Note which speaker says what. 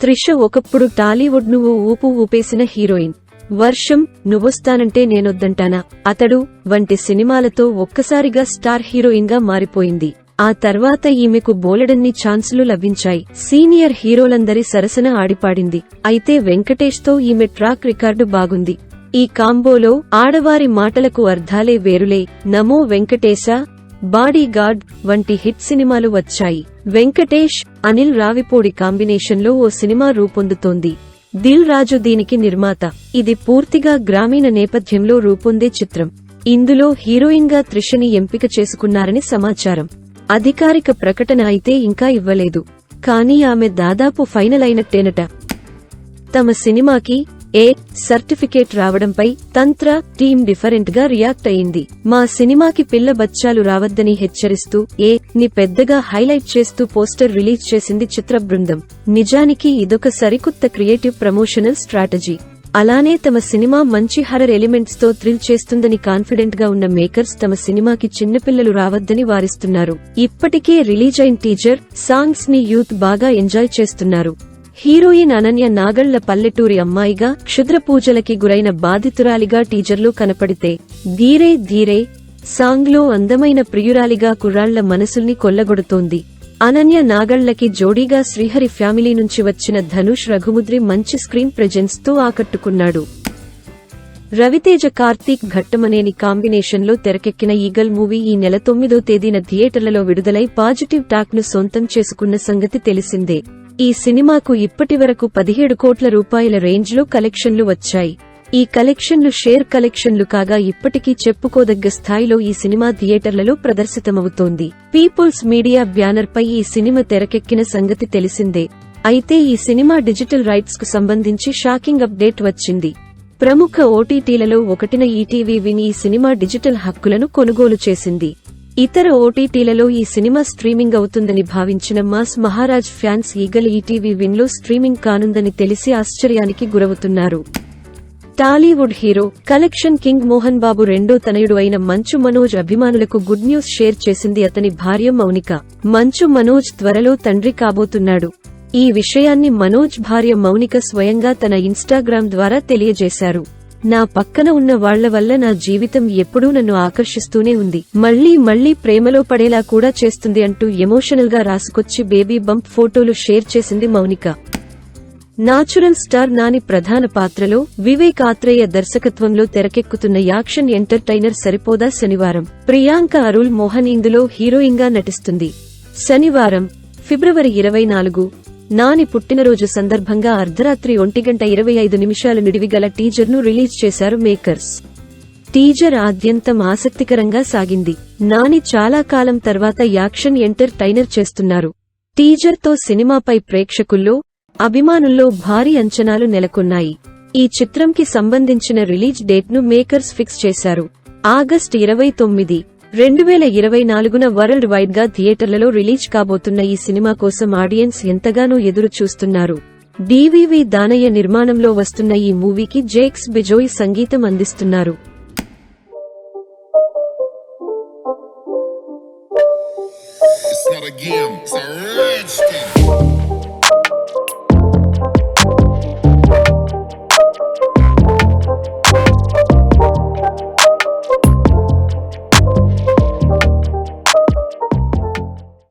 Speaker 1: త్రిష ఒకప్పుడు టాలీవుడ్ నువ్వు ఊపు ఊపేసిన హీరోయిన్. వర్షం, నువ్వొస్తానంటే నేనొద్దంటానా, అతడు వంటి సినిమాలతో ఒక్కసారిగా స్టార్ హీరోయిన్ గా మారిపోయింది. ఆ తర్వాత ఈమెకు బోలెడన్ని ఛాన్సులు లభించాయి. సీనియర్ హీరోలందరి సరసన ఆడిపాడింది. అయితే వెంకటేష్ తో ఈమె ట్రాక్ రికార్డు బాగుంది. ఈ కాంబోలో ఆడవారి మాటలకు అర్థాలే వేరులే, నమో వెంకటేశ, బాడీ గార్డ్ వంటి హిట్ సినిమాలు వచ్చాయి. వెంకటేష్, అనిల్ రావిపూడి కాంబినేషన్లో ఓ సినిమా రూపొందుతోంది. దిల్ రాజు దీనికి నిర్మాత. ఇది పూర్తిగా గ్రామీణ నేపథ్యంలో రూపొందే చిత్రం. ఇందులో హీరోయిన్ గా త్రిషని ఎంపిక చేసుకున్నారని సమాచారం. అధికారిక ప్రకటన అయితే ఇంకా ఇవ్వలేదు. కానీ ఆమె దాదాపు ఫైనల్ అయినట్టేనట. తమ సినిమాకి సర్టిఫికేట్ రావడంపై తంత్ర టీం డిఫరెంట్ గా రియాక్ట్ అయింది. మా సినిమాకి పిల్ల బచ్చాలు రావద్దని హెచ్చరిస్తూ ని పెద్దగా హైలైట్ చేస్తూ పోస్టర్ రిలీజ్ చేసింది చిత్ర బృందం. నిజానికి ఇదొక సరికొత్త క్రియేటివ్ ప్రమోషనల్ స్ట్రాటజీ. అలానే తమ సినిమా మంచి హర్రర్ ఎలిమెంట్స్ తో థ్రిల్ చేస్తుందని కాన్ఫిడెంట్ గా ఉన్న మేకర్స్ తమ సినిమాకి చిన్నపిల్లలు రావద్దని వారిస్తున్నారు. ఇప్పటికే రిలీజ్ అయిన టీజర్, సాంగ్స్ ని యూత్ బాగా ఎంజాయ్ చేస్తున్నారు. హీరోయిన్ అనన్య నాగళ్ల పల్లెటూరి అమ్మాయిగా, క్షుద్ర పూజలకి గురైన బాధితురాలిగా టీజర్లో కనపడితే, ధీరే ధీరే సాంగ్ లో అందమైన ప్రియురాలిగా కుర్రాళ్ల మనసుల్ని కొల్లగొడుతోంది. అనన్య నాగళ్లకి జోడీగా శ్రీహరి ఫ్యామిలీ నుంచి వచ్చిన ధనుష్ రఘుముద్రి మంచి స్క్రీన్ ప్రెజెన్స్ తో ఆకట్టుకున్నాడు. రవితేజ కార్తీక్ ఘట్టమనేని కాంబినేషన్ లో తెరకెక్కిన ఈగల్ మూవీ ఈ నెల 9వ తేదీన థియేటర్లలో విడుదలై పాజిటివ్ టాక్ ను సొంతం చేసుకున్న సంగతి తెలిసిందే. ఈ సినిమాకు ఇప్పటివరకు 17 కోట్ల రూపాయల రేంజ్ లో కలెక్షన్లు వచ్చాయి. ఈ కలెక్షన్లు షేర్ కలెక్షన్లు కాగా ఇప్పటికీ చెప్పుకోదగ్గ స్థాయిలో ఈ సినిమా థియేటర్లలో ప్రదర్శితమవుతోంది. పీపుల్స్ మీడియా బ్యానర్ పై ఈ సినిమా తెరకెక్కిన సంగతి తెలిసిందే. అయితే ఈ సినిమా డిజిటల్ రైట్స్ కు సంబంధించి షాకింగ్ అప్డేట్ వచ్చింది. ప్రముఖ ఓటీటీలలో ఒకటిన ఈటీవీ విన్ ఈ సినిమా డిజిటల్ హక్కులను కొనుగోలు చేసింది. ఇతర ఓటీటీలలో ఈ సినిమా స్ట్రీమింగ్ అవుతుందని భావించిన mass Maharaj fans Eagle ETV Win లో స్ట్రీమింగ్ కానుందని తెలిసి ఆశ్చర్యానికి గురవుతున్నారు. Tollywood hero, collection king Mohan Babu రెండో తనయుడు అయిన మంచు మనోజ్ అభిమానులకు గుడ్ న్యూస్ షేర్ చేసింది అతని భార్య మౌనిక. మంచు మనోజ్ త్వరలో తండ్రి కాబోతున్నాడు. ఈ విషయాన్ని మనోజ్ భార్య మౌనిక స్వయంగా తన ఇన్స్టాగ్రామ్ ద్వారా తెలియజేశారు. నా పక్కన ఉన్న వాళ్ల వల్ల నా జీవితం ఎప్పుడూ నన్ను ఆకర్షిస్తూనే ఉంది. మళ్లీ మళ్లీ ప్రేమలో పడేలా కూడా చేస్తుంది అంటూ ఎమోషనల్ గా రాసుకొచ్చి బేబీ బంప్ ఫోటోలు షేర్ చేసింది మౌనిక. నాచురల్ స్టార్ నాని ప్రధాన పాత్రలో, వివేక్ ఆత్రేయ దర్శకత్వంలో తెరకెక్కుతున్న యాక్షన్ ఎంటర్టైనర్ సరిపోదా శనివారం. ప్రియాంక అరుల్ మోహన్ ఇందులో హీరోయిన్ గా నటిస్తుంది. శనివారం ఫిబ్రవరి 24 నాని పుట్టినరోజు సందర్భంగా అర్ధరాత్రి 1:25 నిడివిగల టీజర్ ను రిలీజ్ చేశారు మేకర్స్. టీజర్ ఆద్యంతం ఆసక్తికరంగా సాగింది. నాని చాలా కాలం తర్వాత యాక్షన్ ఎంటర్టైనర్ చేస్తున్నారు. టీజర్ తో సినిమాపై ప్రేక్షకుల్లో, అభిమానుల్లో భారీ అంచనాలు నెలకొన్నాయి. ఈ చిత్రంకి సంబంధించిన రిలీజ్ డేట్ ను మేకర్స్ ఫిక్స్ చేశారు. ఆగస్టు 29, 2024న వరల్డ్ వైడ్ గా థియేటర్లలో రిలీజ్ కాబోతున్న ఈ సినిమా కోసం ఆడియన్స్ ఎంతగానో ఎదురు చూస్తున్నారు. డివివి దానయ్య నిర్మాణంలో వస్తున్న ఈ మూవీకి జేక్స్ బిజోయ్ సంగీతం అందిస్తున్నారు.